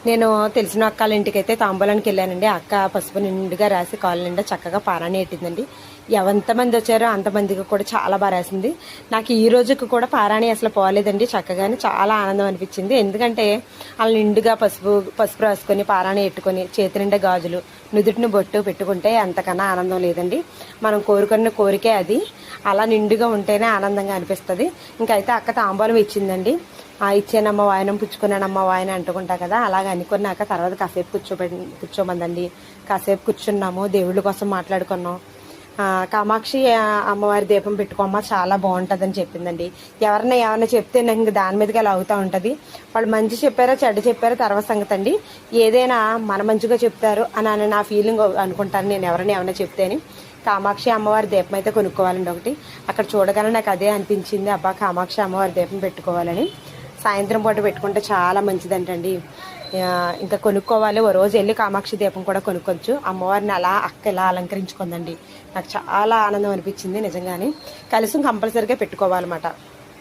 నేను తెలిసిన అక్కల ఇంటికి అయితే తాంబూలానికి వెళ్ళానండి. అక్క పసుపు నిండుగా రాసి కాళ్ళ నిండా చక్కగా పారాణి పెట్టిందండి. ఎంతమంది వచ్చారో అంతమందికి కూడా చాలా బాగా రాసింది. నాకు ఈ రోజుకి కూడా పారాణి అసలు పోలేదండి. చక్కగానే చాలా ఆనందం అనిపించింది. ఎందుకంటే వాళ్ళు నిండుగా పసుపు రాసుకొని పారాణి పెట్టుకొని చేతి నిండా గాజులు నుదుటిని బొట్టు పెట్టుకుంటే అంతకన్నా ఆనందం లేదండి. మనం కోరుకున్న కోరికే అది. అలా నిండుగా ఉంటేనే ఆనందంగా అనిపిస్తుంది. ఇంకైతే అక్క తాంబూలం ఇచ్చిందండి. ఇచ్చానమ్మ వాయనం పుచ్చుకున్నానమ్మ వాయన అంటుకుంటా కదా, అలాగ అనుకున్నాక తర్వాత కాసేపు కూర్చోమందండి. కాసేపు కూర్చున్నాము, దేవుళ్ళ కోసం మాట్లాడుకున్నాం. కామాక్షి అమ్మవారి దీపం పెట్టుకోమ్మ చాలా బాగుంటుందని చెప్పిందండి. ఎవరన్నా చెప్తే నాకు దాని మీదకి అలా అవుతూ ఉంటుంది. వాళ్ళు మంచి చెప్పారో చెడ్డ చెప్పారో తర్వాత సంగతి అండి. ఏదైనా మన మంచిగా చెప్తారు అని నా ఫీలింగ్ అనుకుంటాను నేను ఎవరైనా చెప్తేని. కామాక్షి అమ్మవారి దీపం అయితే కొనుక్కోవాలండి ఒకటి. అక్కడ చూడగానే నాకు అదే అనిపించింది, అబ్బా కామాక్షి అమ్మవారి దీపం పెట్టుకోవాలని. సాయంత్రం పూట పెట్టుకుంటే చాలా మంచిదంటండి. ఇంకా కొనుక్కోవాలి. ఓ రోజు వెళ్ళి కామాక్షి దీపం కూడా కొనుక్కోవచ్చు. అమ్మవారిని అలా అక్క ఇలా అలంకరించుకుందండి. నాకు చాలా ఆనందం అనిపించింది నిజంగానే. కలిసి కంపల్సరీగా పెట్టుకోవాలన్నమాట.